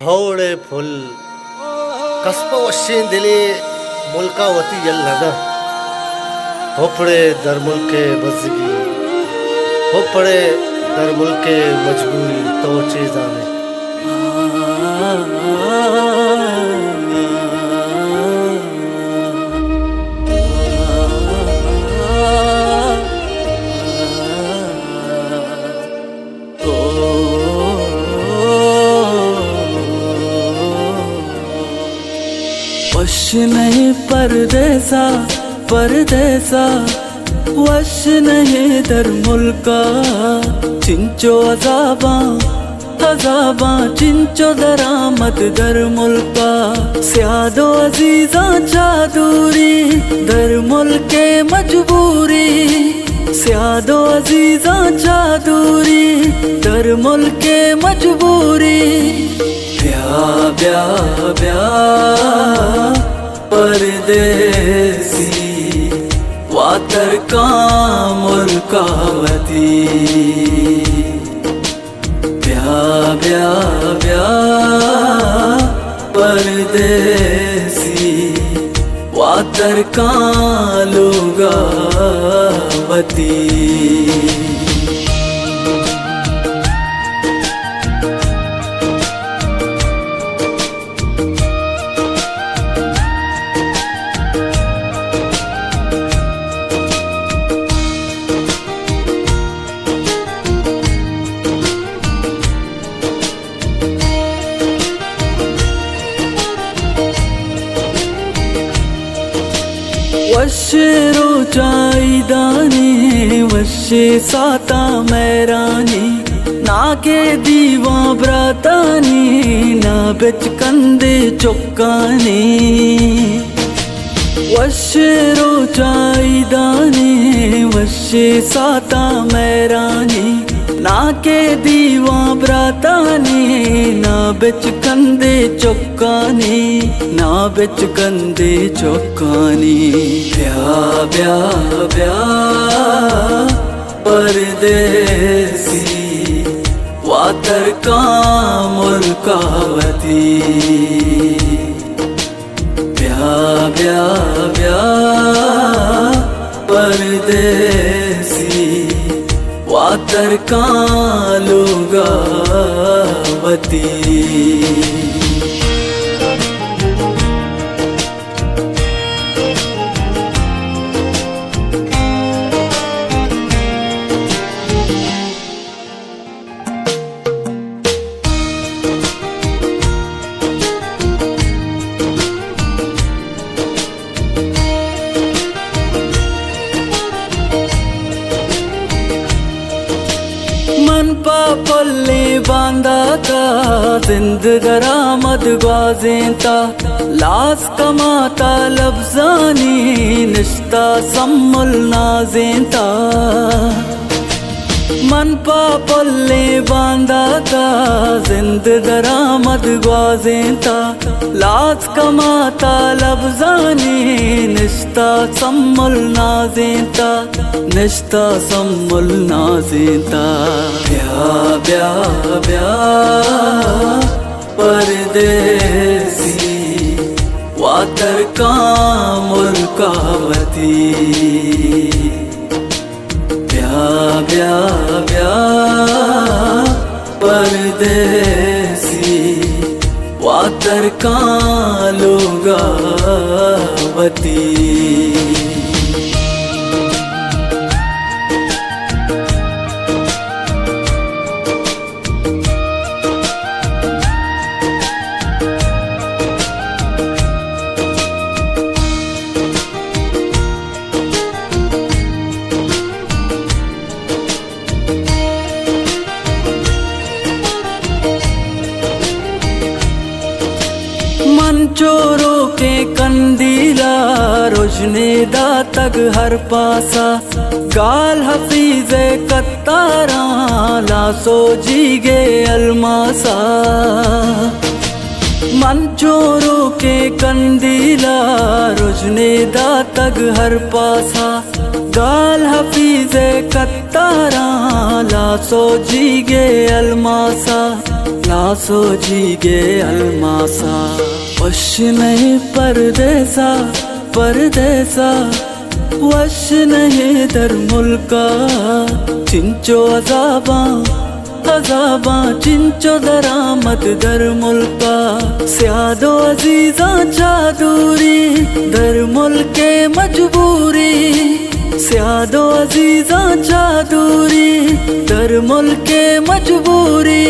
हवळे full कसप वशिंदिली मुल्कावती यल्लद होपड़े दर मुल्के बजगी होपड़े दर मुल्के मजबूरी तो चीज़ा में वश नहीं परदेसा परदेसा वश नहीं दर मुल्का चिंचो अजाबा अजाबा चिंचो दरामत दर मुल्का स्यादो अजीजा चादूरी दर मुल्के मजबूरी स्यादो अजीजा चादूरी दर मुल्के मजबूरी ब्या ब्या ब्या परदेसी वातर का मुल्कावती ब्या ब्या ब्या परदेसी वातर का लुगावती वशेरो चाईदानी वशे साता मैरानी ना के दीवा ब्रातानी ना बिच कंदे चुक्कानी वशेरो चाईदानी वशे साता मैरानी ना के दीवा ब्रातानी ना बिच कंदे चुक्कानी ना बिच कंदे चुक्कानी ब्या ब्या ब्या परदेसी वातर का मुल्कावती ब्या ब्या ब्या परदेसी वातर का लुगावती मन पापल्ले बांदा का जिंद दरामद ग्वाजेंता लास कमाता लफ्जानी निश्ता सम्मुल नाजेंता मन पापल्ले बांदा का जिंद दरामद ग्वाजेंता लास कमाता लफ्जानी निश्ता सम्मुल नाजेंता निश्ता सम्मुल नाजेंता ब्या ब्या ब्या परदेसी वातर का मुल्कावती ब्या ब्या ब्या परदेसी वातर का लुगावती चोरों के कंदीला रोशनी दा तक हर पासा गाल हफीज़े कत्तारा लासो जीगे अलमासा मन चोरों के कंदीला रोशनी दा तक हर पासा गाल हफीज़े कत्तारा लासो जीगे अलमासा लासो जीगे अल्मासा वश नहीं परदेसा परदेसा वश नहीं दर मुल्का चिंचो अजाबा अजाबा चिंचो दरामद दर मुल्का स्यादो अजीजा चादूरी दर मुल्के मजबूरी स्यादो अजीजा चादूरी दर मुल्के मजबूरी